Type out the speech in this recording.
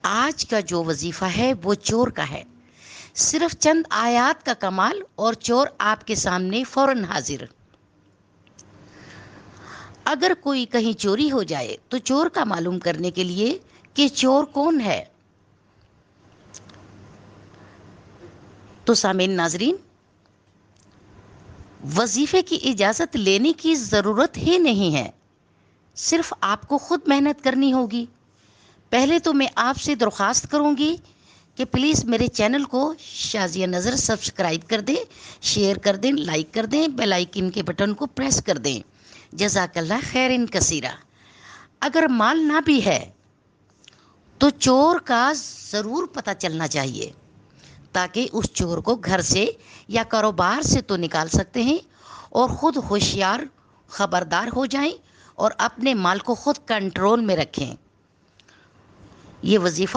آج کا جو وظیفہ ہے وہ چور کا ہے، صرف چند آیات کا کمال اور چور آپ کے سامنے فوراً حاضر۔ اگر کوئی کہیں چوری ہو جائے تو چور کا معلوم کرنے کے لیے کہ چور کون ہے، تو سامعین ناظرین، وظیفے کی اجازت لینے کی ضرورت ہی نہیں ہے، صرف آپ کو خود محنت کرنی ہوگی۔ پہلے تو میں آپ سے درخواست کروں گی کہ پلیز میرے چینل کو شازیہ نظر سبسکرائب کر دیں، شیئر کر دیں، لائک کر دیں، بیل آئیکن کے بٹن کو پریس کر دیں۔ جزاک اللہ خیرن کثیرہ۔ اگر مال نہ بھی ہے تو چور کا ضرور پتہ چلنا چاہیے، تاکہ اس چور کو گھر سے یا کاروبار سے تو نکال سکتے ہیں اور خود ہوشیار خبردار ہو جائیں اور اپنے مال کو خود کنٹرول میں رکھیں۔ یہ وظیفہ